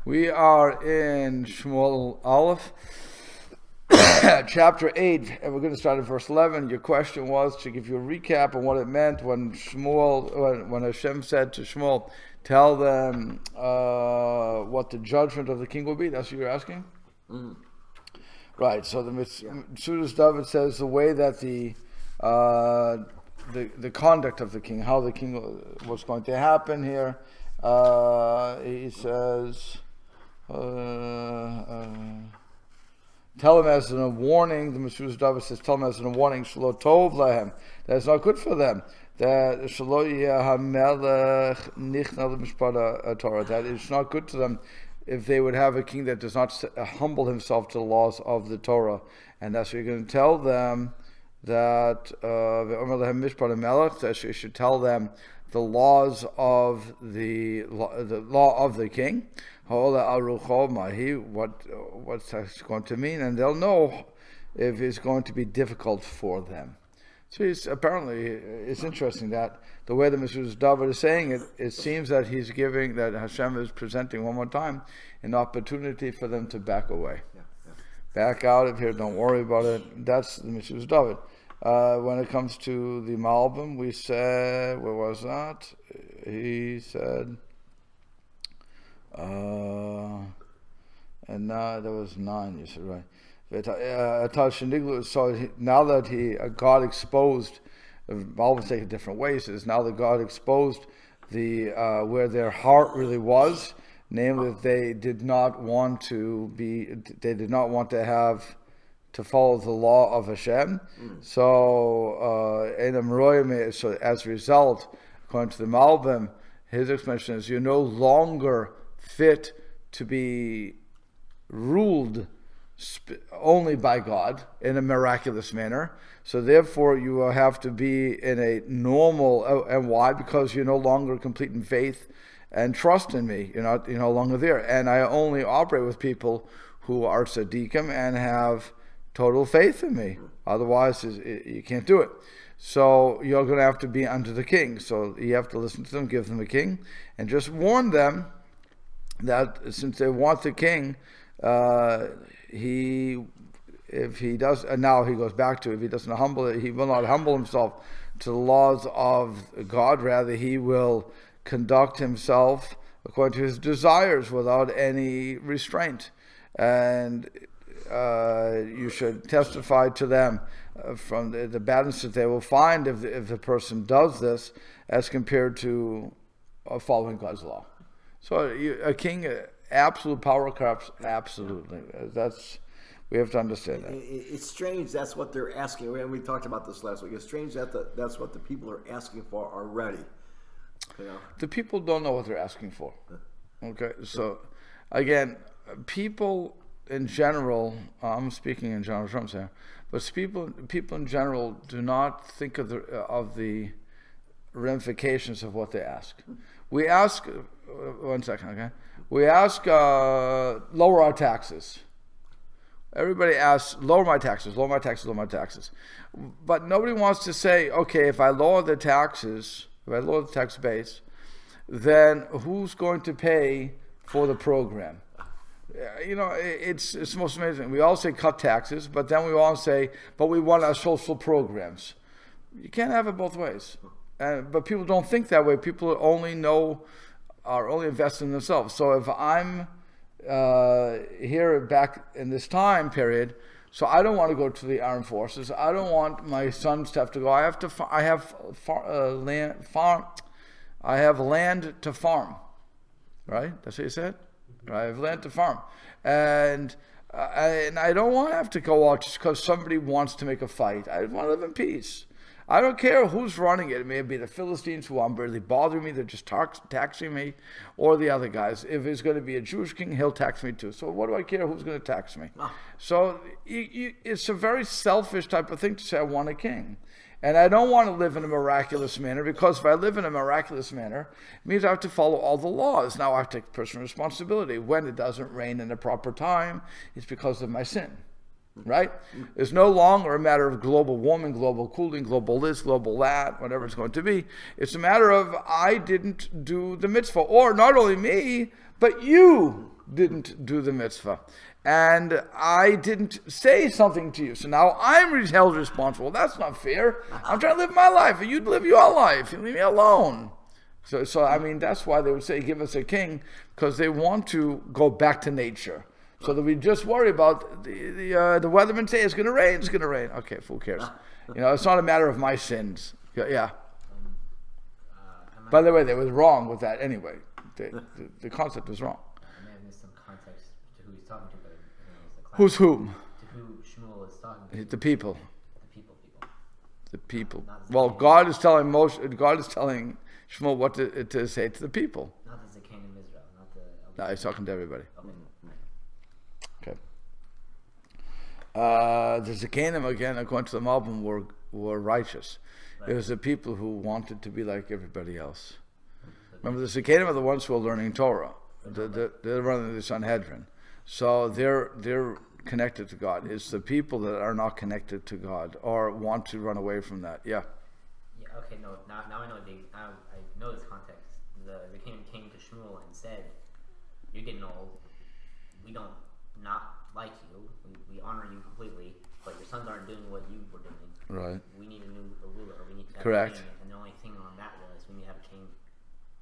We are in Shmuel Aleph, chapter 8, and we're going to start at verse 11. Your question was to give you a recap on what it meant when Hashem said to Shmuel, tell them what the judgment of the king will be. That's what you're asking? Mm. Right, so the Metzudas David says the way that the conduct of the king, how the king was going to happen here. He says, tell him as in a warning. The Metzudas David says, tell him as in a warning, Shelo Tov Lahem, that it's not good for them. That Shelo Yeh HaMelech Nichna L'Mishpat Torah, that it's not good to them if they would have a king that does not humble himself to the laws of the Torah. And that's what you're going to tell them, that that you should tell them the laws of the law of the king. What's that going to mean? And they'll know if it's going to be difficult for them. So it's interesting that the way the Metzudas David is saying it, it seems that that Hashem is presenting one more time an opportunity for them to back away. Back out of here, don't worry about it. That's the Metzudas David. When it comes to the Malbim, we said, where was that? He said, and now there was 9, you said, right. So now that God exposed, Malbim take it different ways, is now that God exposed where their heart really was, namely that they did not want to follow the law of Hashem. So as a result, according to the Malbim, his explanation is you're no longer fit to be ruled only by God in a miraculous manner. So therefore you will have to be in a normal, and why? Because you're no longer complete in faith and trust in me. You're no longer there. And I only operate with people who are tzaddikim and have total faith in me. Otherwise, you can't do it. So you're going to have to be under the king. So you have to listen to them, give them a king, and just warn them that since they want the king, if he does, and now he goes back to, if he doesn't humble it, he will not humble himself to the laws of God. Rather, he will conduct himself according to his desires without any restraint. And you should testify to them from the badness that they will find if the person does this, as compared to following God's law. So a king, absolute power corrupts, absolutely. We have to understand that. It's strange that's what they're asking, and we talked about this last week. It's strange that that's what the people are asking for already. The people don't know what they're asking for. Okay, so again, people in general, I'm speaking in general terms here, but people in general do not think of the ramifications of what they ask. We ask, one second, okay? We ask, lower our taxes. Everybody asks, lower my taxes, lower my taxes, lower my taxes. But nobody wants to say, okay, if I lower the taxes, if I lower the tax base, then who's going to pay for the program? It's most amazing. We all say cut taxes, but then we all say, but we want our social programs. You can't have it both ways. But people don't think that way. People are only invested in themselves. So if I'm here back in this time period, so I don't want to go to the armed forces. I don't want my sons to have to go. I have land to farm. Right? That's what you said? I have land to farm. And I don't want to have to go out just because somebody wants to make a fight. I want to live in peace. I don't care who's running it. It may be the Philistines who aren't really bothering me. They're just taxing me, or the other guys. If it's going to be a Jewish king, he'll tax me too. So what do I care who's going to tax me? So it's a very selfish type of thing to say I want a king. And I don't want to live in a miraculous manner, because if I live in a miraculous manner, it means I have to follow all the laws. Now I have to take personal responsibility. When it doesn't rain in the proper time, it's because of my sin. Right? It's no longer a matter of global warming, global cooling, global this, global that, whatever it's going to be. It's a matter of I didn't do the mitzvah. Or not only me, but you didn't do the mitzvah. And I didn't say something to you. So now I'm held responsible. That's not fair. I'm trying to live my life. And you'd live your life. You leave me alone. So I mean, that's why they would say, give us a king, because they want to go back to nature. So that we just worry about the weathermen say it's going to rain, it's going to rain. Okay, who cares? It's not a matter of my sins. Yeah. By the way, they were wrong with that anyway. The concept was wrong. I may have missed some context to who he's talking to, but the class. Who's whom? To who Shmuel is talking to. The people. The people. Well, God is telling Shmuel what to say to the people. Not the Zaken of Israel, not the. No, he's talking to everybody. Okay. The Zakanim, again, according to the Malbim, were righteous. Right. It was the people who wanted to be like everybody else. Remember, the Zakanim are the ones who are learning Torah. They're running the Sanhedrin. So they're connected to God. It's the people that are not connected to God or want to run away from that. Yeah. Yeah. Okay. No. Now I know. I know this context. The king came to Shmuel and said, "You're getting old. We don't not like you. We honor you completely, but your sons aren't doing what you were doing. Right. We need a ruler. We need to have Correct. a king. And the only thing on that was we need to have a king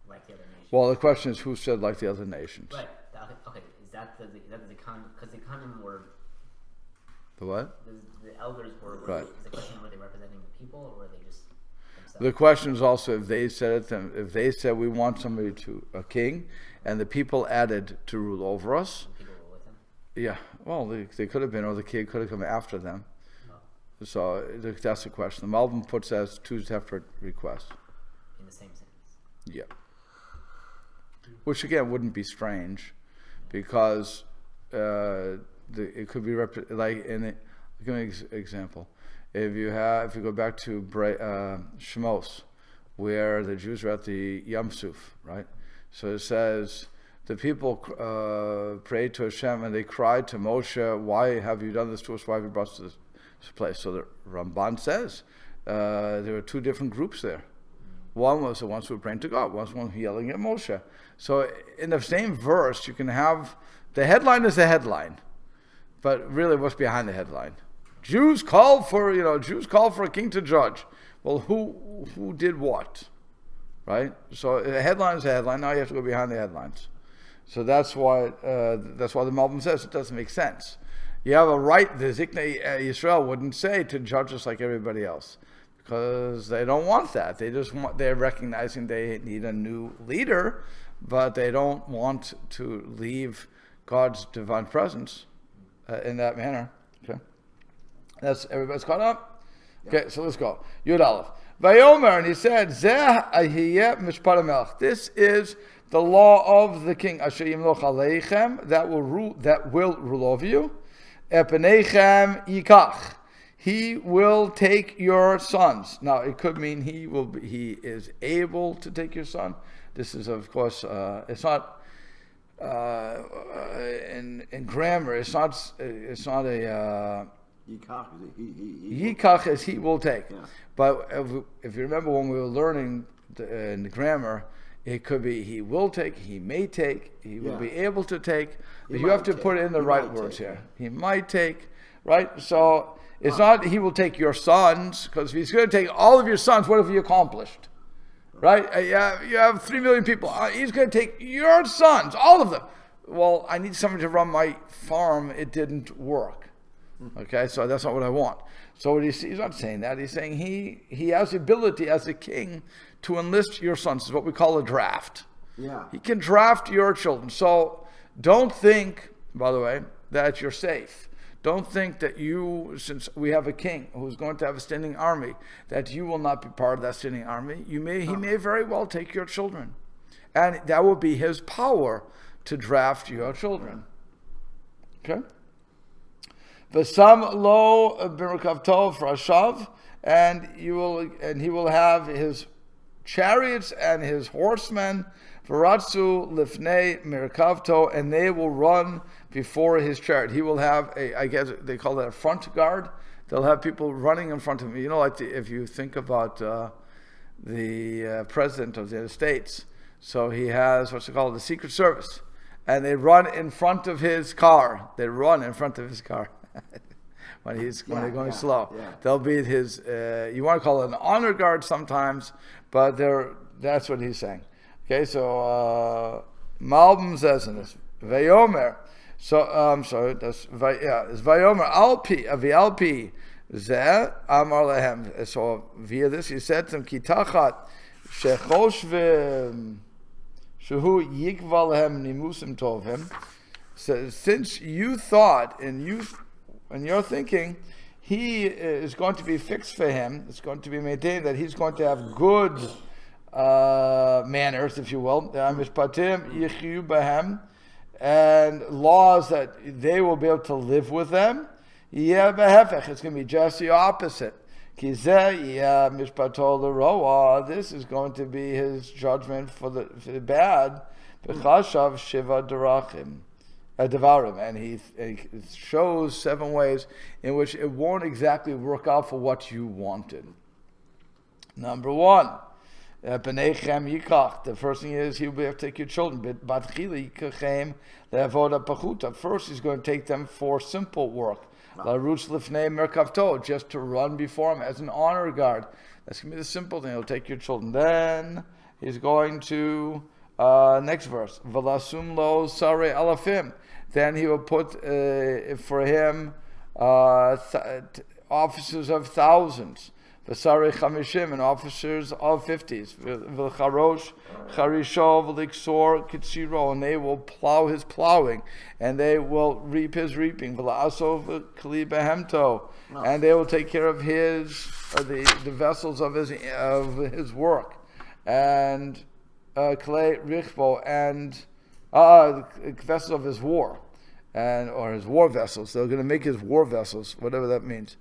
like the other nations." Well, the question is, who said like the other nations? Right. Okay. Is that the Zakan? Because the Zakanim were The what? the elders were. Right. Is the question, were they representing the people, or were they just themselves? The question is also if they said it, if they said we want somebody a king, and the people added to rule over us. People were with them. Yeah, well, they could have been, or the king could have come after them. Oh. So that's the question. The Malbim puts as two separate requests. In the same sentence. Yeah. Which again wouldn't be strange, because it could be like give me an example. If you go back to Shemos, where the Jews were at the Yam Suf, right? So it says the people prayed to Hashem and they cried to Moshe, "Why have you done this to us? Why have you brought us to this place?" So the Ramban says there were two different groups there. One was the ones who were praying to God. One was one yelling at Moshe. So in the same verse, you can have the headline is the headline, but really, what's behind the headline? Jews call for a king to judge. Well, who did what, right? So the headline is a headline. Now you have to go behind the headlines. So that's why the Malbim says it doesn't make sense. You have a right. The Ziknei Yisrael wouldn't say to judge us like everybody else, because they don't want that. They're recognizing they need a new leader, but they don't want to leave God's divine presence in that manner. Okay, that's everybody's caught up. Okay, so let's go. Yud Aleph. Vayomer, and he said, "Zeh ahiyeh mishpat hamelech." This is the law of the king. Asher yimloch aleichem, that will rule over you. Epenechem yikach. He will take your sons. Now, it could mean he is able to take your son. This is, of course, it's not in grammar. It's not a yikach is he will take. Yeah. But if you remember when we were learning in the grammar, it could be he will take, he may take, he will be able to take. But you have to put in the right words here. He might take, right? So it's not he will take your sons, because if he's going to take all of your sons, what have you accomplished? Right? You have 3 million people. He's going to take your sons, all of them. Well, I need somebody to run my farm. It didn't work. Okay, so that's not what I want. So what he's not saying that. He's saying he has the ability as a king to enlist your sons. This is what we call a draft. Yeah. He can draft your children. So don't think, by the way, that you're safe. Don't think that since we have a king who's going to have a standing army, that you will not be part of that standing army. He may very well take your children. And that will be his power to draft your children. Okay? V'sam lo b'merkavto frashav, and he will have his chariots and his horsemen, v'ratzu lifnei merkavto, and they will run before his chariot. He will have I guess they call that a front guard. They'll have people running in front of him. Like if you think about the president of the United States, so he has what's it called, the Secret Service. and they run in front of his car. They run in front of his car. When they're going slow, they'll be his. You want to call it an honor guard sometimes, but that's what he's saying. Okay, so Malbim says in this Vayomer. So I'm sorry. It's Vayomer Alpi Avialpi Zeh Amar Lehem. So via this, he said to them Kitachat Shechoshvim Shehu Yikva Lehem Nimusim Tovim. So since you thought and you're thinking he is going to be fixed for him, it's going to be maintained that he's going to have good manners, if you will, and laws that they will be able to live with them. It's going to be just the opposite. This is going to be his judgment for the bad. Devarim, and he shows 7 ways in which it won't exactly work out for what you wanted. Number 1, the first thing is he will be able to take your children. First, he's going to take them for simple work, just to run before him as an honor guard. That's going to be the simple thing. He'll take your children. Then he's going to next verse, Velasum lo sare alafim. Then he will put for him officers of thousands, Vesare chamishim, and officers of 50s, V'charosh charisho v'liksor kitziro, and they will plow his plowing, and they will reap his reaping. V'la'asov kli behemto, and they will take care of his the vessels of his work, and Klei Richbo, and vessels of his war, or his war vessels. They're going to make his war vessels, whatever that means.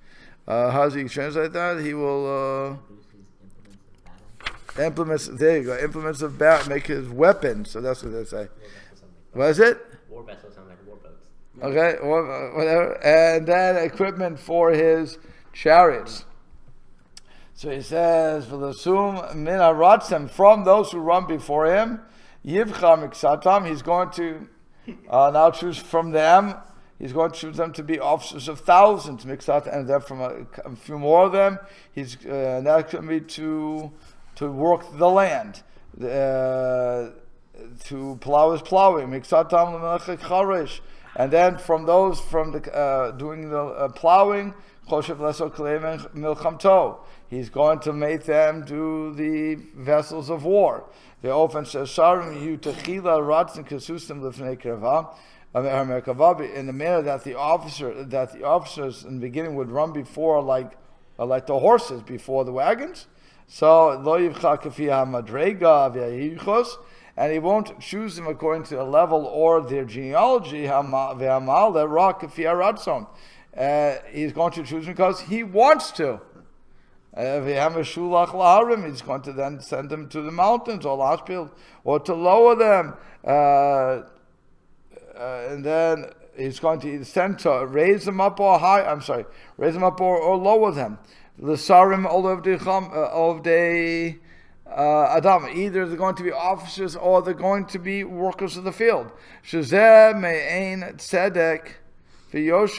How does he translate that? He will implements. There you go. Implements of battle, make his weapons. So that's what they say. What is it? War vessels sound like war boats. Okay, whatever. And then equipment for his chariots. So he says, "V'lasum min haratzim," from those who run before him, yivcha miksatam. He's going to now choose from them. He's going to choose them to be officers of thousands, miksat, and then from a few more of them, he's that's going to be to work the land, to plow his plowing, miksatam l'melech charish, and then from those doing the plowing, choshev leso kleim milchamto. He's going to make them do the vessels of war. The often says, "Sharim yu techila ratzin kesusim lifnei kreva," in the manner that the officers in the beginning would run before, like the horses before the wagons. So lo yivcha kafi hamadrega v'yichos, and he won't choose them according to the level or their genealogy. V'hamal le'ra kafi haratzon. He's going to choose them because he wants to. He's going to then send them to the mountains or hospital or to lower them, and then he's going to send to raise them up or raise them up or lower them. The sarim of the Adam, either they're going to be officers or they're going to be workers of the field. Shazeh me'ein tzedek. Because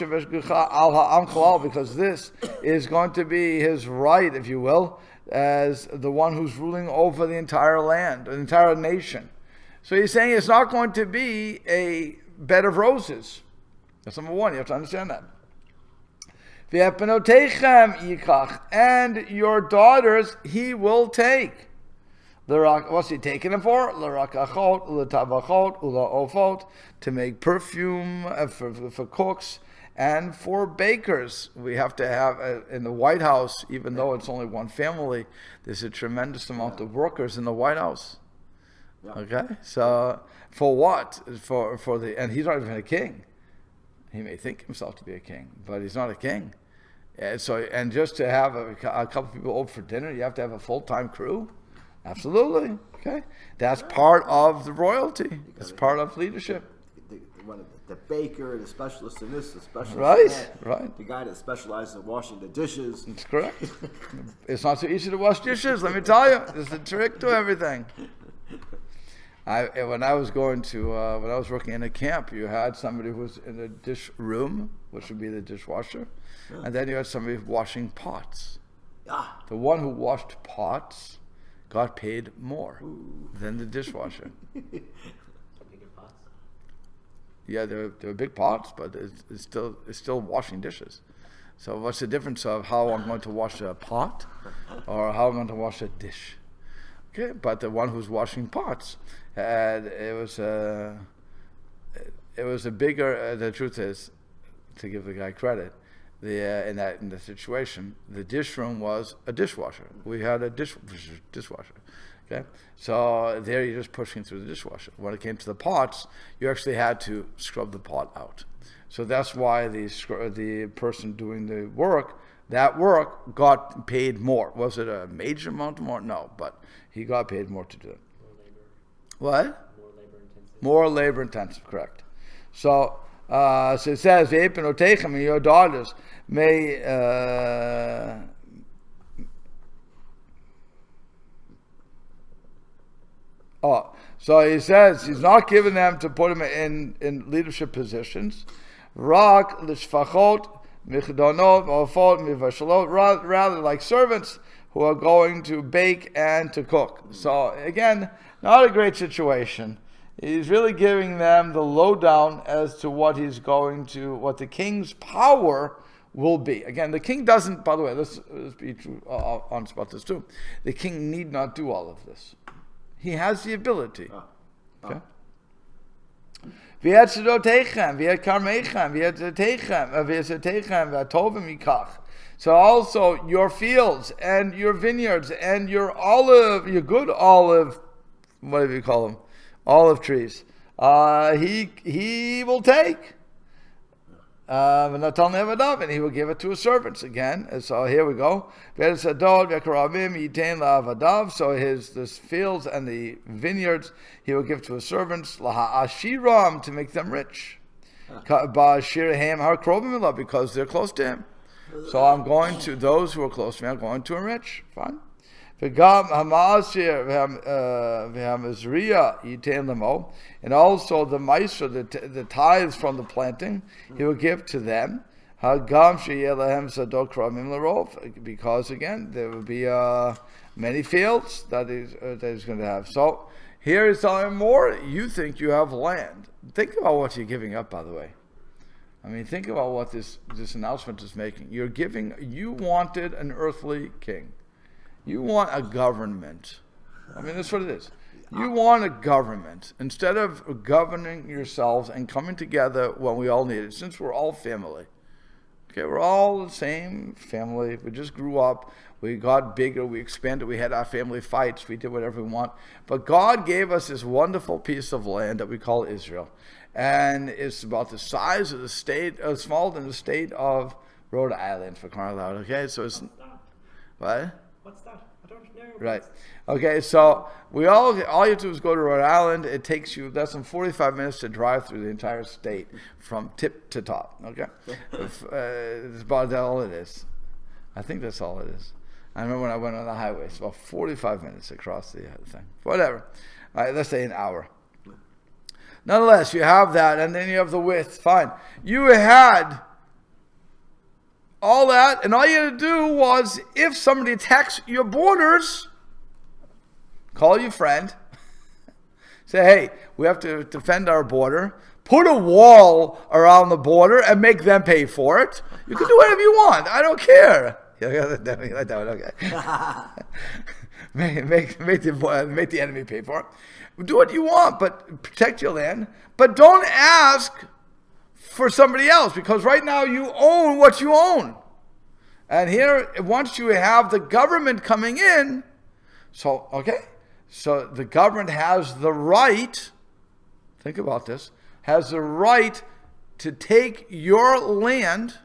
this is going to be his right, if you will, as the one who's ruling over the entire land, the entire nation. So he's saying it's not going to be a bed of roses. That's number 1. You have to understand that. And your daughters he will take. What's he taking them for? To make perfume for cooks and for bakers. We have to have in the White House, even though it's only one family, there's a tremendous amount of workers in the White House. Yeah. Okay, so for what? And he's not even a king. He may think himself to be a king, but he's not a king. And just to have a couple people over for dinner, you have to have a full-time crew. Absolutely. Okay. That's part of the royalty. It's part of leadership. The baker, the specialist in this, the specialist in that. Right. The guy that specializes in washing the dishes. That's correct. It's not so easy to wash dishes, let me tell you. There's a trick to everything. When I was going to when I was working in a camp, you had somebody who was in the dish room, which would be the dishwasher, and then you had somebody washing pots. Ah, The one who washed pots got paid more than the dishwasher. Bigger pots. Yeah, they're big pots, but it's still washing dishes. So what's the difference of how I'm going to wash a pot or how I'm going to wash a dish? Okay, but the one who's washing pots, it was a bigger. The truth is, to give the guy credit, in the situation, the dish room was a dishwasher. We had a dishwasher. Okay, so there you're just pushing through the dishwasher. When it came to the pots, you actually had to scrub the pot out. So that's why the person doing the work, that work got paid more. Was it a major amount more? No, but he got paid more to do it. More labor. What? More labor intensive. More labor intensive, correct. So it says, "Ve'epinotechem," and your daughters may. So he says he's not giving them to put them in leadership positions. Rak l'shfachot michdonot ofot mivashalot, rather like servants who are going to bake and to cook. So again, not a great situation. He's really giving them the lowdown as to what the king's power will be. Again, the king doesn't, by the way, let's be true, honest about this too. The king need not do all of this. He has the ability. Okay? So also your fields and your vineyards and your good olive, whatever you call them, olive trees, he will take. And he will give it to his servants again. And so here we go. So his fields and the vineyards he will give to his servants, to make them rich. Because they're close to him. So I'm going to those who are close to me, I'm going to enrich. Fine. And also the meiser, the tithes from the planting, he will give to them. Because again, there will be many fields that he's going to have. So here is telling more. You think you have land. Think about what you're giving up, by the way. I mean, think about what this announcement is making. You wanted an earthly king. You want a government. I mean, that's what it is. You want a government. Instead of governing yourselves and coming together when we all need it, since we're all family. Okay, we're all the same family. We just grew up. We got bigger. We expanded. We had our family fights. We did whatever we want. But God gave us this wonderful piece of land that we call Israel. And it's about the size of the state, smaller than the state of Rhode Island, for crying out loud. Okay, so it's... What? What's that? I don't know. Right. Okay, so all you have to do is go to Rhode Island. It takes you less than 45 minutes to drive through the entire state from tip to top. Okay? It's about all it is. I think that's all it is. I remember when I went on the highway, it's about 45 minutes across the thing. Whatever. All right, let's say an hour. Nonetheless, you have that, and then you have the width. Fine. You had all that, and all you had to do was, if somebody attacks your borders, call your friend, say, hey, we have to defend our border, put a wall around the border and make them pay for it. You can do whatever you want. I don't care. Like that one, okay. make the enemy pay for it. Do what you want, but protect your land. But don't ask for somebody else, because right now you own what you own. And here, once you have the government coming in, so the government has the right, think about this, has the right to take your land,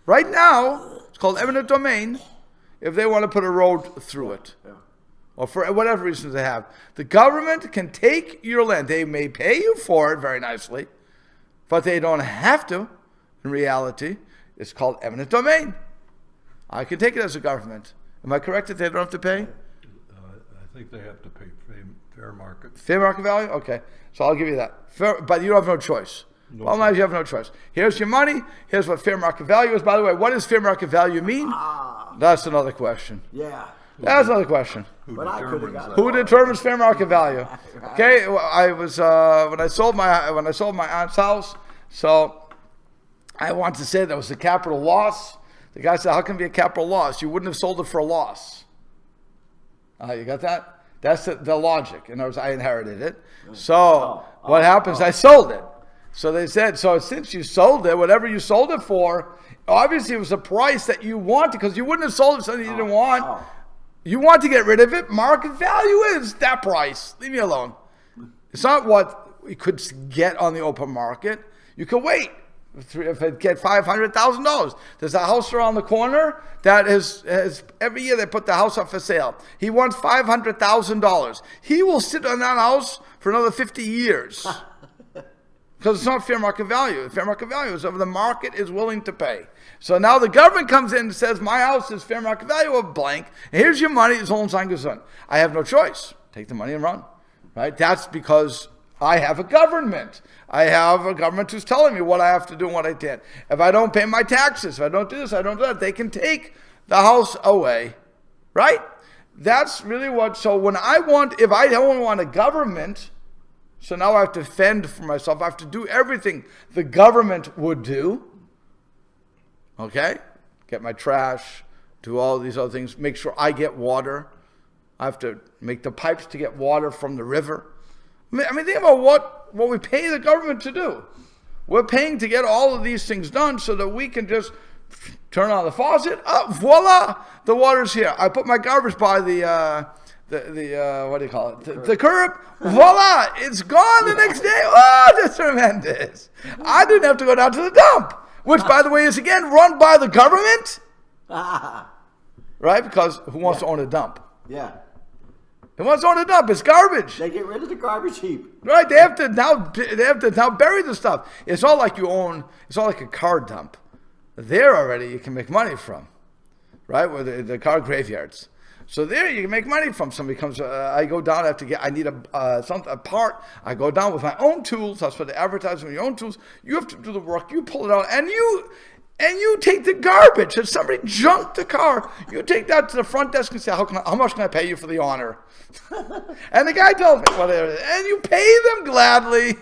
right now, it's called eminent domain, if they want to put a road through it. Yeah. Or for whatever reasons they have. The government can take your land. They may pay you for it very nicely, but they don't have to. In reality, it's called eminent domain. I can take it as a government. Am I correct that they don't have to pay? I think they have to pay Fair market. Fair market value? Okay. So I'll give you that. Fair, but you have no choice. Well, now you have no choice. Here's your money. Here's what fair market value is. By the way, what does fair market value mean? That's another question. Yeah. That's another question. But I could have got it. Who determines fair market value? Okay, well, I was when I sold my aunt's house. So I want to say that was a capital loss. The guy said, "How can it be a capital loss? You wouldn't have sold it for a loss." You got that? That's the logic. In other words, I inherited it. So what happens? I sold it. So they said, so since you sold it, whatever you sold it for, obviously it was a price that you wanted because you wouldn't have sold it something you didn't want. You want to get rid of it. Market value is that price. Leave me alone. It's not what we could get on the open market. You can wait. If it get $500,000, there's a house around the corner that is every year they put the house up for sale. He wants $500,000. He will sit on that house for another 50 years because it's not fair market value. Fair market value is whatever the market is willing to pay. So now the government comes in and says, my house is fair market value of blank. And here's your money. It's all gesund. I have no choice. Take the money and run. Right? That's because I have a government. I have a government who's telling me what I have to do and what I can't. If I don't pay my taxes, if I don't do this, I don't do that, they can take the house away. Right? That's really what, so when if I don't want a government, so now I have to fend for myself. I have to do everything the government would do. Okay? Get my trash, do all these other things, make sure I get water. I have to make the pipes to get water from the river. I mean, think about what we pay the government to do. We're paying to get all of these things done so that we can just turn on the faucet. Voila, the water's here. I put my garbage by the what do you call it? The curb. Voila, it's gone the next day. Oh, that's tremendous. I didn't have to go down to the dump, which, by the way, is again run by the government, right? Because who wants to own a dump? Yeah. Who wants to own a dump? It's garbage. They get rid of the garbage heap. Right, they have to now bury the stuff. It's not like it's not like a car dump. There already you can make money from, right? Where the car graveyards. So there you can make money from. Somebody comes, I go down, I need a part. I go down with my own tools. That's what they advertise with your own tools. You have to do the work. You pull it out, and you take the garbage. If somebody junked the car, you take that to the front desk and say, how much can I pay you for the honor? And the guy tells me whatever it is, and you pay them gladly.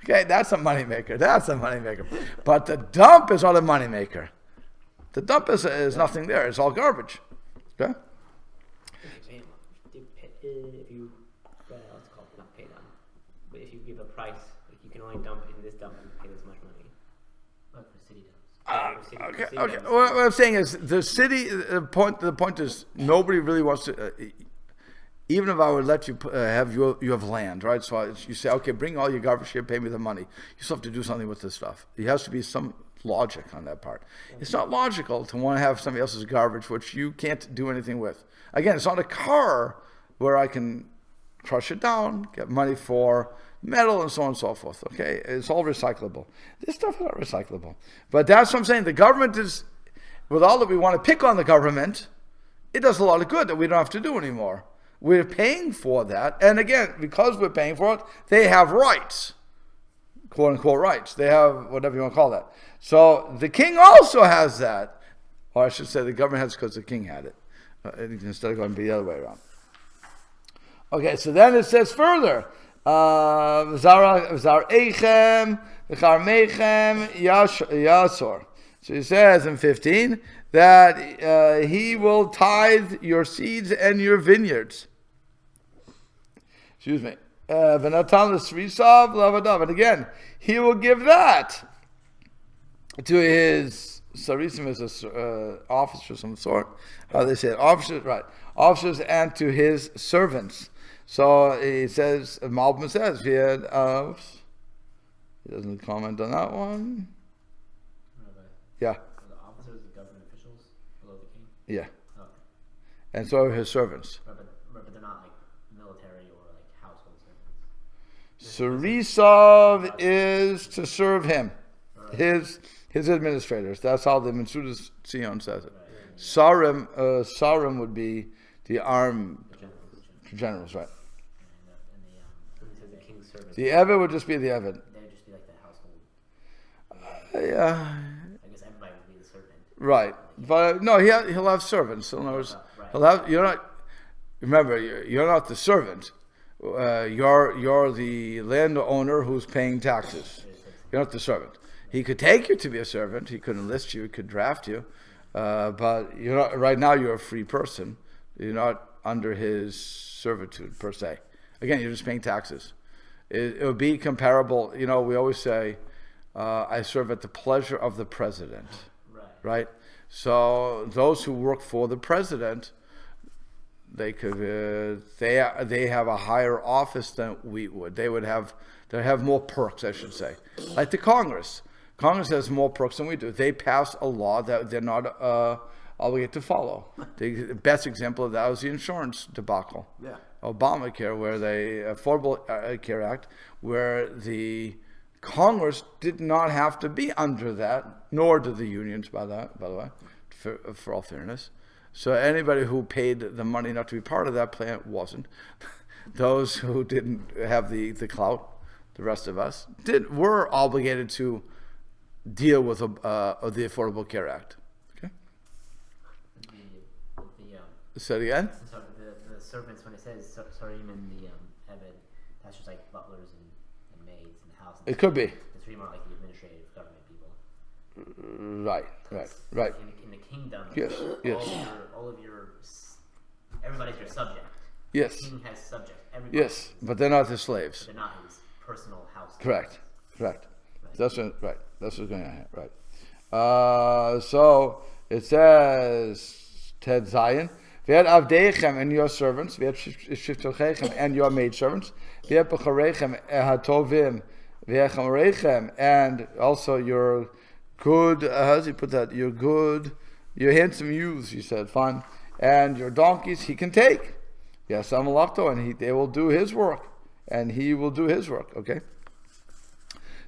Okay, that's a moneymaker. That's a moneymaker. But the dump is not a moneymaker. The dump is nothing there. It's all garbage. Okay? If you, what's it called, not pay them, but if you give a price, like you can only dump in this dump and pay this much money. But for city dumps. Okay. What I'm saying is the city. The point is nobody really wants to. Even if I would let you you have land, right? So you say, okay, bring all your garbage here, pay me the money. You still have to do something with this stuff. There has to be some logic on that part. It's not logical to want to have somebody else's garbage which you can't do anything with. Again, it's not a car where I can crush it down, get money for metal and so on and so forth. Okay, it's all recyclable. This stuff is not recyclable. But that's what I'm saying. The government is, with all that we want to pick on the government, it does a lot of good that we don't have to do anymore. We're paying for that. And again, because we're paying for it, they have rights. Quote unquote rights. They have whatever you want to call that. So the king also has that. Or I should say the government has because the king had it. Instead of going the other way around. Okay, so then it says further. Zar Echem, V'char Mechem, Yasor. So he says in 15 that he will tithe your seeds and your vineyards. Excuse me. V'natan l'srisav lavadav. And again, he will give that to his sarisim, is officers of some sort. How they say it? Officers, right? Officers and to his servants. So he says, Malbim says, he doesn't comment on that one. Yeah. The officers, the government officials below the king. Yeah. Okay. And so are his servants. But they're not like military or like household Sarisav servants. is to serve him. His administrators. That's how the Metzudas Zion says it. Sarim would be the armed generals, right? servants. The Eved would just be the Eved. They would just be like the household. Yeah, I guess everybody would be the servant. right. But no, he'll have servants. So in other words, Right. he'll have. You're not. Remember, you're not the servant. You're the landowner who's paying taxes. You're not the servant. He could take you to be a servant. He could enlist you. He could draft you. But you're not. Right now, you're a free person. You're not under his servitude per se. Again, you're just paying taxes. It would be comparable. You know, we always say, "I serve at the pleasure of the president." Right. Right. So those who work for the president, they could they have a higher office than we would. They have more perks, I should say. Like the Congress. Congress has more perks than we do. They pass a law that they're not obligated to follow. The best example of that was the insurance debacle. Yeah. Obamacare, where the Affordable Care Act, where the Congress did not have to be under that, nor did the unions, by the way, for all fairness. So anybody who paid the money not to be part of that plan wasn't. Those who didn't have the clout, the rest of us, were obligated to deal with the Affordable Care Act. Okay. Say it again. So the servants, when it says Sarim and the Eved, that's just like butlers and maids in the house. It could be. It's really more like the administrative government people. Right. In the kingdom, Yes, yes. all of your everybody's your subject. Yes. The king has subjects. Everybody. Yes, but they're not his slaves. They're not his personal house. Correct. That's right. That's what's going on here. Right. So it says Ted Zion. Ve'et avdeichem and your servants, ve'et shiftochechem and your maidservants, ve'et becharechem hatovim, ve'et chamerechem, and also your good. How does he put that? Your good, your handsome youths. He said, fine, and your donkeys he can take. Yes, amalachto, and they will do his work, and he will do his work. Okay.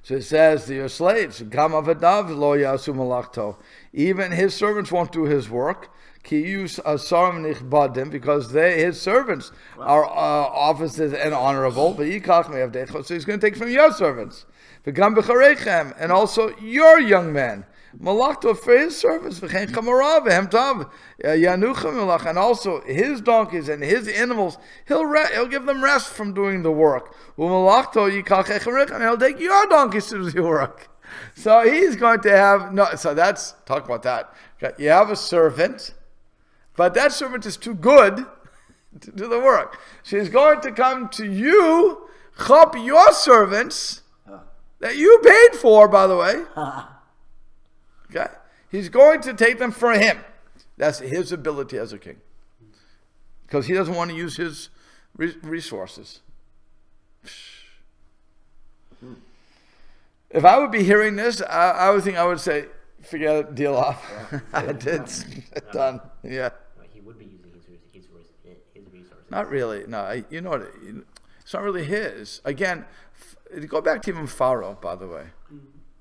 So it says to your slaves, Gam avadav lo yasu malachto. Even his servants won't do his work. Ki yus asarim nichbadim, because his servants are officers and honorable. But yikach me'avdecho, so he's going to take from your servants. V'gam b'charechem, and also your young men. Malachto for his servants, v'chein chamarav v'hem tav yanuchem malach, and also his donkeys and his animals. He'll give them rest from doing the work. U'malachto yikach echarechem, and he'll take your donkeys to do the work. So he's going to have no. So that's talk about that. You have a servant, but that servant is too good to do the work. She's going to come to you, chop your servants that you paid for, by the way. Okay, he's going to take them for him. That's his ability as a king, because he doesn't want to use his resources. If I would be hearing this, I would think I would say, forget it, deal off. It's done. Yeah. He would be using his resources. Not really. No, you know what? It's not really his. Again, go back to even Pharaoh, by the way.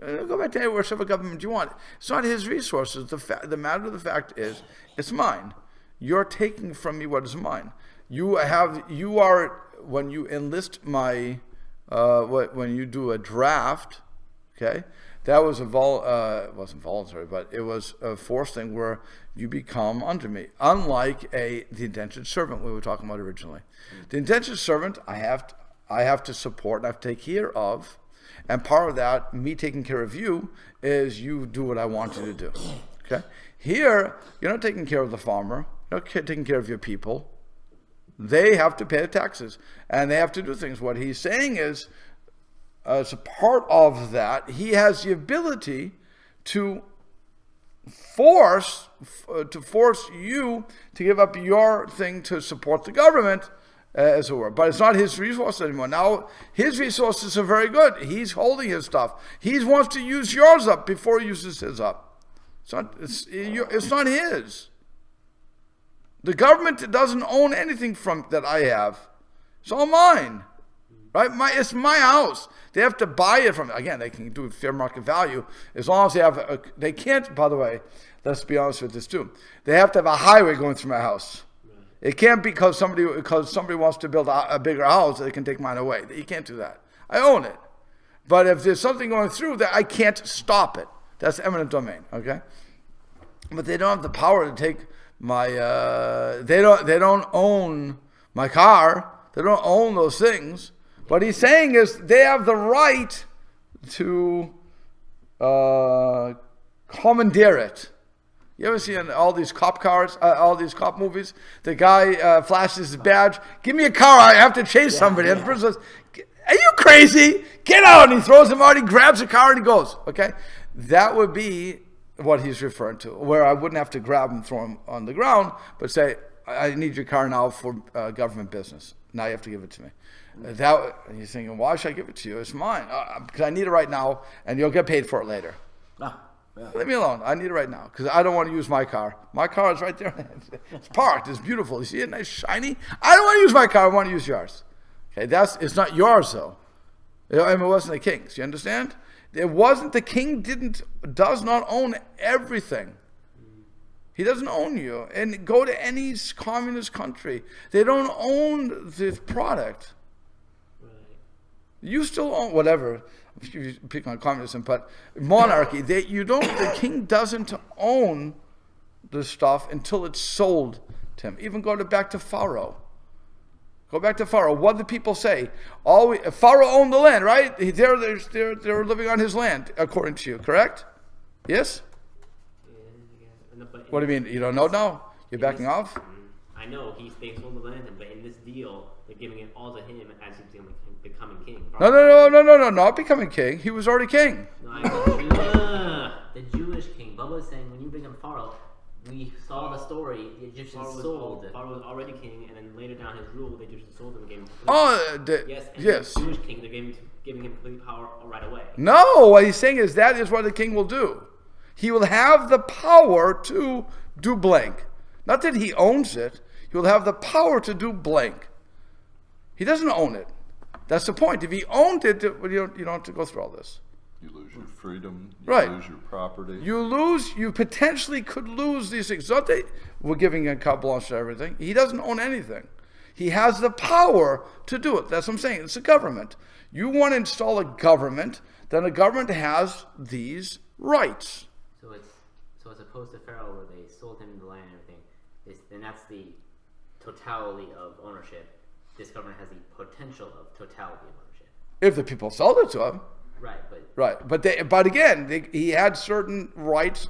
Go back to whatever government you want. It's not his resources. The matter of the fact is, it's mine. You're taking from me what is mine. You are when you enlist my, when you do a draft, okay, that was it wasn't voluntary, but it was a forced thing where you become under me. Unlike the indentured servant we were talking about originally. The indentured servant I have to support and I have to take care of. And part of that, me taking care of you, is you do what I want you to do. Okay? Here, you're not taking care of the farmer. You're not taking care of your people. They have to pay the taxes. And they have to do things. What he's saying is, as a part of that, he has the ability to force you to give up your thing to support the government, as it were. But it's not his resources anymore. Now, his resources are very good. He's holding his stuff. He wants to use yours up before he uses his up. It's not his. The government doesn't own anything from that I have. It's all mine. Right? It's my house. They have to buy it from, again, they can do fair market value as long as they have, they can't, by the way, let's be honest with this too. They have to have a highway going through my house. It can't be because somebody wants to build a bigger house, they can take mine away. You can't do that. I own it. But if there's something going through that, I can't stop it. That's eminent domain, okay? But they don't have the power to take my, they don't own my car. They don't own those things. What he's saying is they have the right to commandeer it. You ever see in all these cop cars, all these cop movies, the guy flashes his badge, give me a car, I have to chase somebody. And the person says, are you crazy? Get out. And he throws him out, he grabs a car and he goes, okay? That would be what he's referring to, where I wouldn't have to grab him, throw him on the ground, but say, I need your car now for government business. Now you have to give it to me. That, and he's thinking, why should I give it to you? It's mine. Because I need it right now, and you'll get paid for it later. Yeah. Leave me alone. I need it right now because I don't want to use my car. My car is right there. It's parked. It's beautiful. You see it? Nice, shiny. I don't want to use my car. I want to use yours. Okay, it's not yours though. I mean, it wasn't the king's. You understand? It wasn't. The king does not own everything. He doesn't own you. And go to any communist country. They don't own the product. You still own whatever. You pick on communism, but monarchy, the king doesn't own the stuff until it's sold to him. Even back to Pharaoh. Go back to Pharaoh. What did people say? Pharaoh owned the land, right? They're living on his land, according to you, correct? Yes? What do you mean? You don't know now? You're backing off? I know they sold the land, but in this deal, they're giving it all to him as he's becoming king. No, not becoming king. He was already king. No, I know. The Jewish king. Bubba was saying, when you become Pharaoh, we saw the story, the Egyptians sold. Pharaoh was already king, and then later down his rule, the Egyptians sold him and gave him yes. The Jewish king, they're giving him complete power right away. No, what he's saying is that is what the king will do. He will have the power to do blank. Not that he owns it. He will have the power to do blank. He doesn't own it. That's the point. If he owned it, you don't have to go through all this. You lose your freedom. You lose your property. You potentially could lose these things. Not that we're giving a carte blanche to everything. He doesn't own anything. He has the power to do it. That's what I'm saying. It's a government. You want to install a government, then a government has these rights. So as opposed to Pharaoh, where they sold him the land and everything, then that's the totality of ownership. This government has the potential of totality of ownership. If the people sold it to him. Right, but again, he had certain rights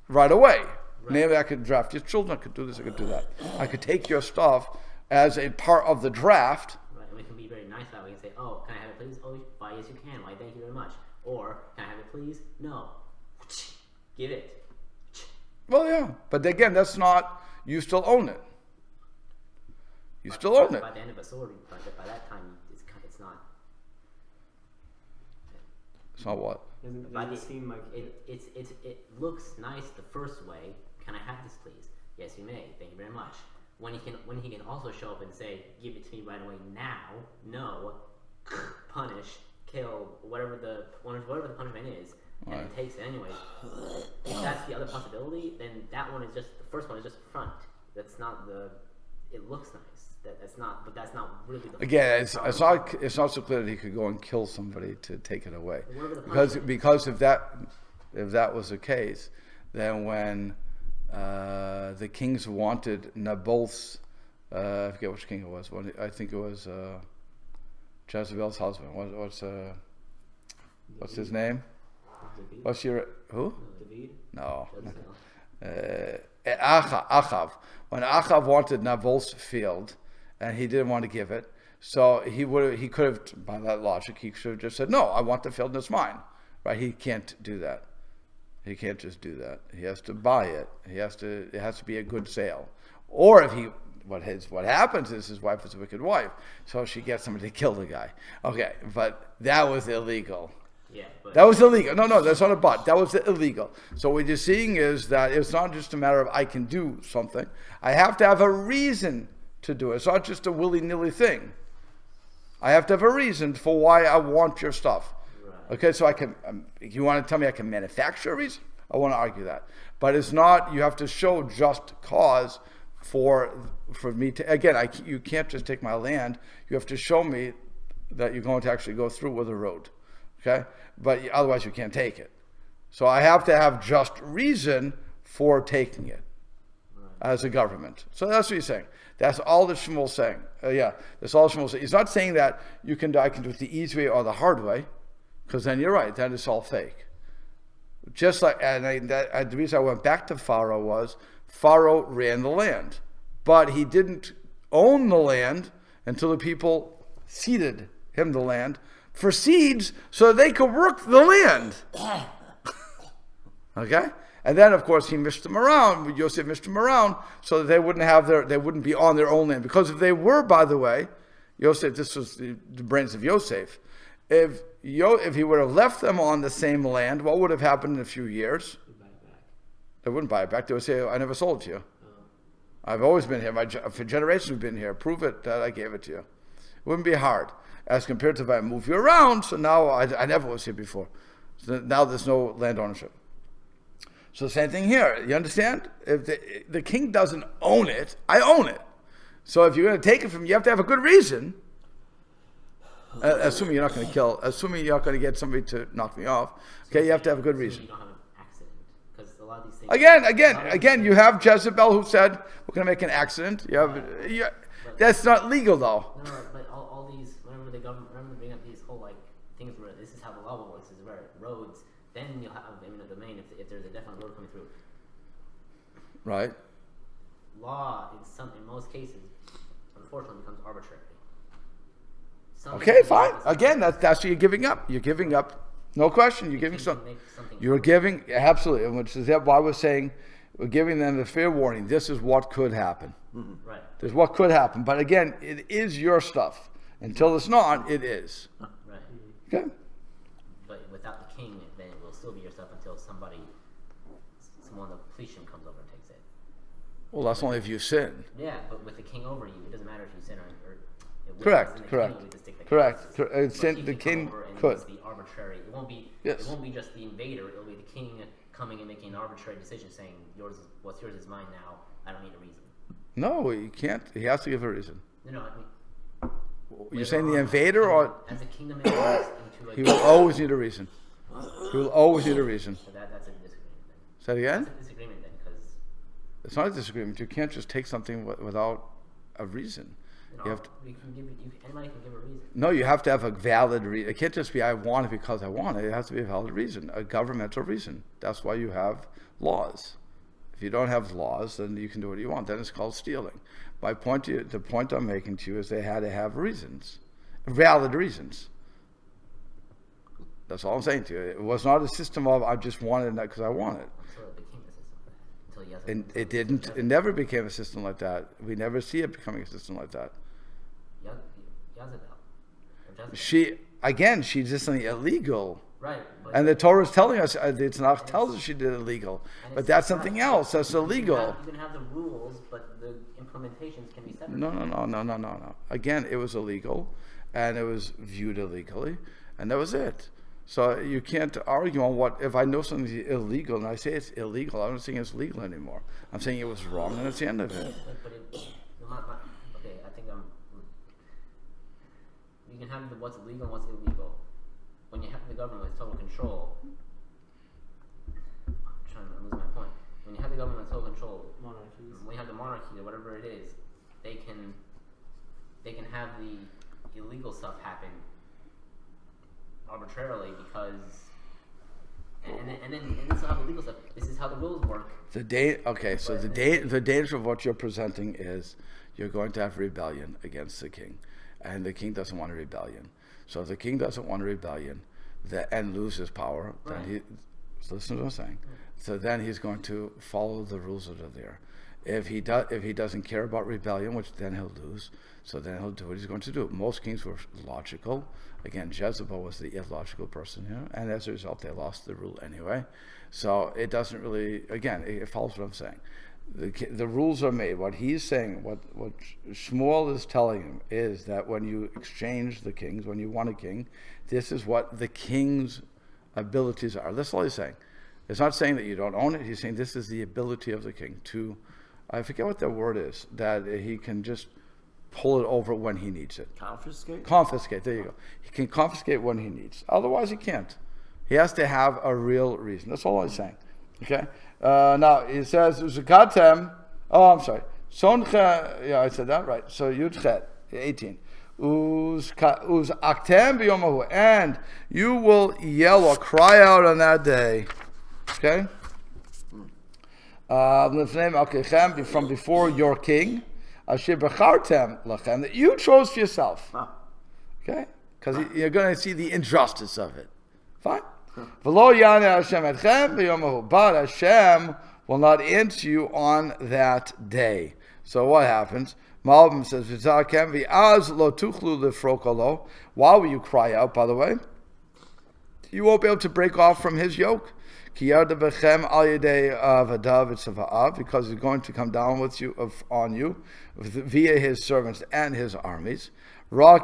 right away. Right. Maybe I could draft your children. I could do this. I could do that. I could take your stuff as a part of the draft. Right, and we can be very nice about it. We can say, "Oh, can I have it, please? Oh, why? Yes, you can. Why? Thank you very much." Or, "Can I have it, please?" No. Give it. Well, yeah, but again, that's not. You still own it. You still own it. By the end of a sword, by that time, it's not. It's not what? Doesn't it seem like it looks nice the first way. Can I have this, please? Yes, you may. Thank you very much. When he can also show up and say, "Give it to me right away now." No, punish, kill, whatever the punishment is, and he takes it anyway. If that's the other possibility, then that one is just the first one is just front. That's not the. It looks nice. That's not, but that's not really the. Again, it's not so clear that he could go and kill somebody to take it away, because if that was the case, then when the kings wanted Naboth's, I forget which king it was. I think it was Jezebel's husband. What's his name? David? What's your who? David? No. Achav. When Achav wanted Naboth's field, and he didn't want to give it, so he could have, by that logic, he should have just said, "No, I want the field and it's mine." Right? He can't do that. He can't just do that. He has to buy it. It has to be a good sale. Or if what happens is his wife is a wicked wife, so she gets somebody to kill the guy. Okay, but that was illegal. Yeah, but That was illegal. No, that's not a but. That was illegal. So what you're seeing is that it's not just a matter of I can do something. I have to have a reason to do it. It's not just a willy-nilly thing. I have to have a reason for why I want your stuff. Right. Okay, so I can. You want to tell me I can manufacture a reason? I want to argue that, but it's not. You have to show just cause for me to. Again, you can't just take my land. You have to show me that you're going to actually go through with a road. Okay? But otherwise you can't take it. So I have to have just reason for taking it as a government. So that's what he's saying. That's all that Shmuel's saying. That's all Shmuel's saying. He's not saying that I can do it the easy way or the hard way, because then you're right, then it's all fake. Just like, the reason I went back to Pharaoh was, Pharaoh ran the land, but he didn't own the land until the people ceded him the land for seeds so they could work the land. Okay? And then, of course, he missed them around. Yosef missed them around so that they wouldn't be on their own land. Because if they were, by the way, Yosef, this was the brains of Yosef. If he would have left them on the same land, what would have happened in a few years? They wouldn't buy it back. They would say, I never sold it to you. I've always been here. For generations we've been here. Prove it that I gave it to you. It wouldn't be hard. As compared to if I move you around, so now I never was here before. So now there's no land ownership. So the same thing here. You understand? If the king doesn't own it, I own it. So if you're going to take it from me, you have to have a good reason. Assuming you're not going to kill, assuming you're not going to get somebody to knock me off. Okay, you have to have a good reason. You don't have an accident, because a lot of these things. Again, you have Jezebel who said we're going to make an accident. That's not legal though. No, but all these, remember they bring up these whole like things where this is how the law works, this is where roads. Then you'll have eminent domain if there's a definite road coming through. Right. Law in most cases, unfortunately, becomes arbitrary. Okay, fine. Again, that's what you're giving up. You're giving up. No question. You're giving something. You're giving, absolutely. Which is why we're saying, we're giving them the fair warning. This is what could happen. Mm-hmm. Right. This is what could happen. But again, it is your stuff. Until it's not, it is. Right. Okay? But without the king, then it will still be your stuff until someone the policeman comes over and takes it. Well, that's only if you sin. Yeah, but with the king over you, it doesn't matter if you sin or it Correct. Correct. The king could. It's the arbitrary. It won't be. Yes. It won't be just the invader. It'll be the king coming and making an arbitrary decision, saying what's yours is mine now. I don't need a reason. No, he can't. He has to give a reason. No, I mean. You're saying the invader, or as a kingdom enters into he will always need a reason. He will always need a reason. So that's a disagreement then. Say it again? That's a disagreement then, because It's not a disagreement. You can't just take something without a reason. You have to, anybody can give a reason. no, you have to have a valid reason. It can't just be I want it because I want it. It has to be a valid reason, a governmental reason. That's why you have laws. If you don't have laws, then you can do what you want. Then it's called stealing. The point I'm making to you is they had to have reasons, valid reasons. That's all I'm saying to you. It was not a system of I just wanted that because I want it. So it became a system like that until Yezebel. And it didn't. It never became a system like that. We never see it becoming a system like that. Jezebel. She did something illegal. Right. And the Torah is telling us, tells us she did illegal. But that's something else. That's illegal. You can have the rules, but the implementations can be separate. No. Again, it was illegal, and it was viewed illegally, and that was it. So you can't argue on what, if I know something's illegal and I say it's illegal, I'm not saying it's legal anymore. I'm saying it was wrong, and that's the end of it. Okay, I think you can have what's legal and what's illegal. When you have the government with total control, I'm losing my point. When you have the government with total control, when you have the monarchy or whatever it is, they can have the illegal stuff happen arbitrarily because, and then this is how the legal stuff. This is how the rules work. The danger of what you're presenting is you're going to have rebellion against the king, and the king doesn't want a rebellion. So if the king doesn't want a rebellion, and loses power, then listen to what I'm saying. So then he's going to follow the rules that are there. If he doesn't care about rebellion, which then he'll lose, so then he'll do what he's going to do. Most kings were logical. Again, Jezebel was the illogical person here, and as a result, they lost the rule anyway. So it doesn't really. Again, it follows what I'm saying. The rules are made. What he's saying, what Shmuel is telling him, is that when you exchange the kings, when you want a king, this is what the king's abilities are. That's all he's saying. It's not saying that you don't own it. He's saying this is the ability of the king to, I forget what the word is, that he can just pull it over when he needs it. Confiscate? Confiscate, there you go. He can confiscate when he needs. Otherwise, he can't. He has to have a real reason. That's all I'm saying. Okay? Now, he says, Uzakatem, I'm sorry. Yeah, I said that right. So, Yudchet, 18. Uz aktem biyomahu, and you will yell or cry out on that day. Okay? From before your king, asher bechartem lachem, that you chose for yourself. Okay? Because you're going to see the injustice of it. Fine? V'lo yaneh Hashem etchem biyomahu, but Hashem will not answer you on that day. So what happens? Malbim says, why will you cry out, by the way? You won't be able to break off from his yoke. Because he's going to come down with you on you via his servants and his armies. So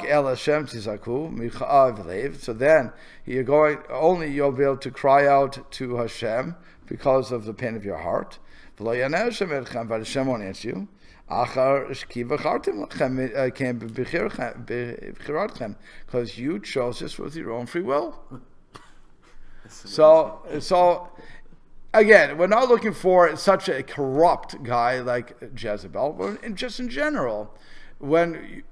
then you'll be able to cry out to Hashem because of the pain of your heart. But Hashem won't answer you. Because you chose this with your own free will. So again, we're not looking for such a corrupt guy like Jezebel, but just in general, when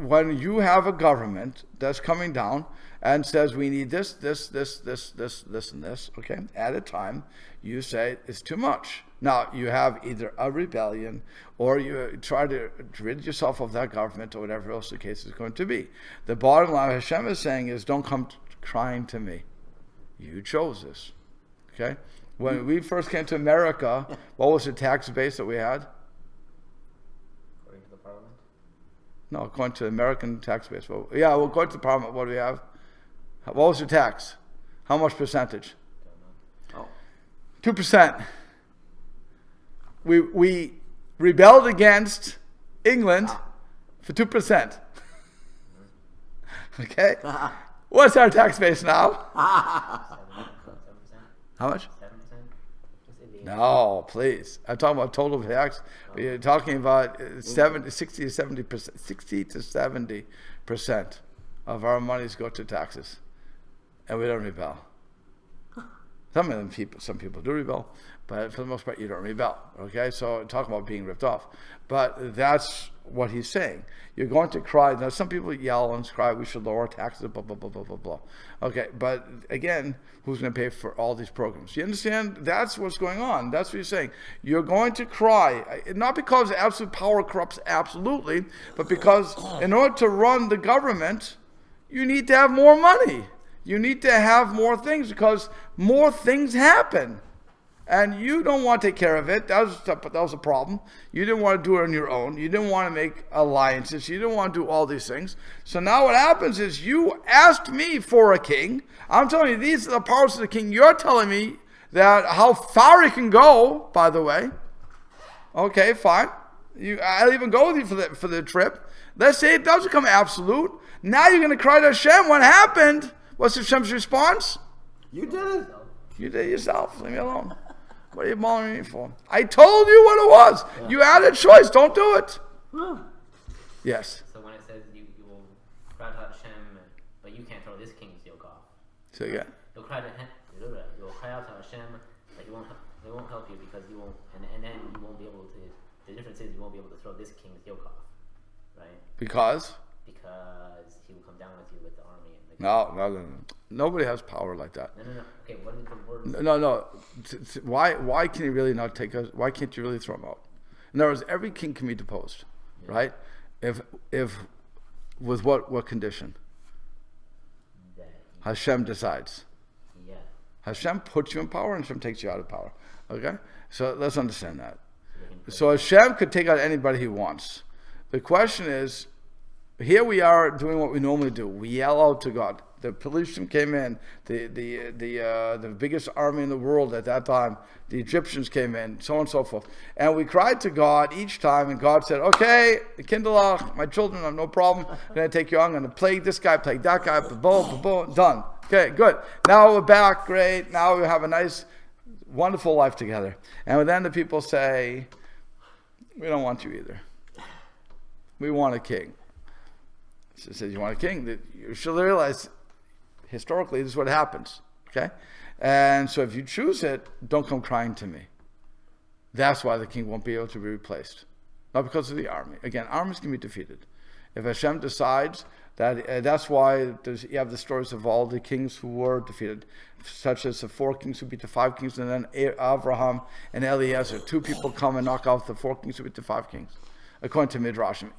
you have a government that's coming down and says we need this, and this, okay, at a time, you say it's too much. Now, you have either a rebellion or you try to rid yourself of that government or whatever else the case is going to be. The bottom line Hashem is saying is, don't come crying to me. You chose this. Okay? When we first came to America, what was the tax base that we had? According to the parliament? No, according to the American tax base. Well, according to the parliament, what do we have? What was the tax? How much percentage? Don't know. 2%. We rebelled against England for 2%. Okay? What's our tax base now? 7%? How much? 7%? No, please. I'm talking about total tax. You're talking about 60 to 70% of our monies go to taxes. And we don't rebel. Some people do rebel, but for the most part, you don't rebel. Okay, so talk about being ripped off. But that's what he's saying. You're going to cry. Now, some people yell and cry, we should lower taxes, blah, blah, blah, blah, blah, blah. Okay, but again, who's going to pay for all these programs? You understand? That's what's going on. That's what he's saying. You're going to cry, not because absolute power corrupts absolutely, but because in order to run the government, you need to have more money. You need to have more things because more things happen. And you don't want to take care of it. That was a problem. You didn't want to do it on your own. You didn't want to make alliances. You didn't want to do all these things. So now what happens is you asked me for a king. I'm telling you, these are the powers of the king. You're telling me that how far he can go, by the way. Okay, fine. I'll even go with you for the trip. Let's say it does become absolute. Now you're going to cry to Hashem. What happened? What's Hashem's response? You did it. You did it yourself. Leave me alone. What are you bothering me for? I told you what it was. Yeah. You had a choice. Don't do it. Yes. So when it says you will cry to Hashem, but you can't throw this king's yoke off. Say again. You'll cry out to Hashem, but they won't help you because you won't, and then you won't be able to. The difference is you won't be able to throw this king's yoke off, right? Because he will come down with you with the army. And the no. Nobody has power like that. No. Okay, what is the word? No. Why can he really not take us? Why can't you really throw him out? In other words, every king can be deposed, right? If with what condition? Hashem decides. Yeah. Hashem puts you in power and Hashem takes you out of power. Okay? So let's understand that. So Hashem could take out anybody he wants. The question is, here we are doing what we normally do. We yell out to God. The policemen came in, the biggest army in the world at that time. The Egyptians came in, so on and so forth. And we cried to God each time, and God said, okay, Kinderlach, my children, I have no problem. I'm going to take you on. I'm going to plague this guy, plague that guy, done. Okay, good. Now we're back, great. Now we have a nice, wonderful life together. And then the people say, we don't want you either. We want a king. So it says, you want a king? That you should realize, historically, this is what happens. Okay? And so if you choose it, don't come crying to me. That's why the king won't be able to be replaced. Not because of the army. Again, armies can be defeated. If Hashem decides that, that's why you have the stories of all the kings who were defeated, such as the 4 kings who beat the 5 kings, and then Abraham and Eliezer. 2 people come and knock out the 4 kings who beat the 5 kings. According to Midrashim.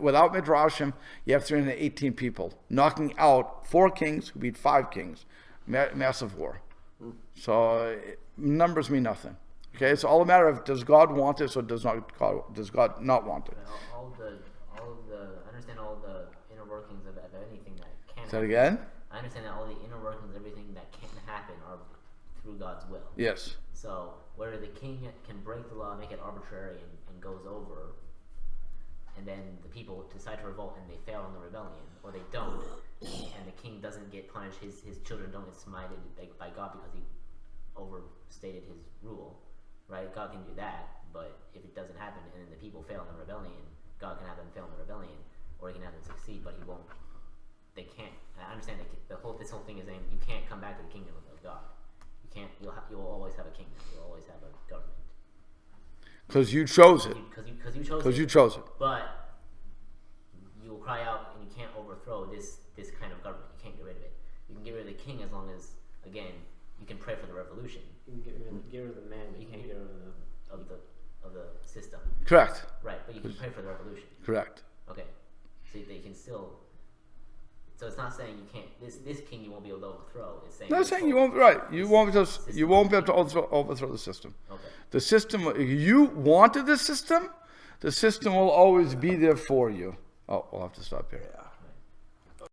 Without Midrashim, you have 318 people knocking out 4 kings who beat 5 kings. Massive war. So numbers mean nothing. Okay, it's all a matter of does God want this or does God not want it? I understand all the inner workings of anything that can Say that happen. again? I understand that all the inner workings of everything that can happen are through God's will. Yes. So whether the king can break the law, make it arbitrary, and goes over, and then the people decide to revolt and they fail in the rebellion, or they don't, and the king doesn't get punished, his children don't get smited by God because he overstated his rule, right? God can do that, but if it doesn't happen and then the people fail in the rebellion, God can have them fail in the rebellion, or he can have them succeed, but he won't. They can't. I understand that this whole thing is saying you can't come back to the kingdom of God. You can't. You'll always have a kingdom. You'll always have a government. Because you chose it. Because you chose Because it. you chose it. But you will cry out, and you can't overthrow this kind of government. You can't get rid of it. You can get rid of the king as long as, again, you can pray for the revolution. You can get rid of the man, but you can't get rid of of the system. Correct. Right, but you can pray for the revolution. Correct. Okay, so they can still. So it's not saying you can't. This king you won't be able to overthrow. It's saying. Not saying you won't. Right. You won't be able to overthrow the system. Okay. The system. You wanted the system. The system will always be there for you. Oh, we'll have to stop here. Yeah.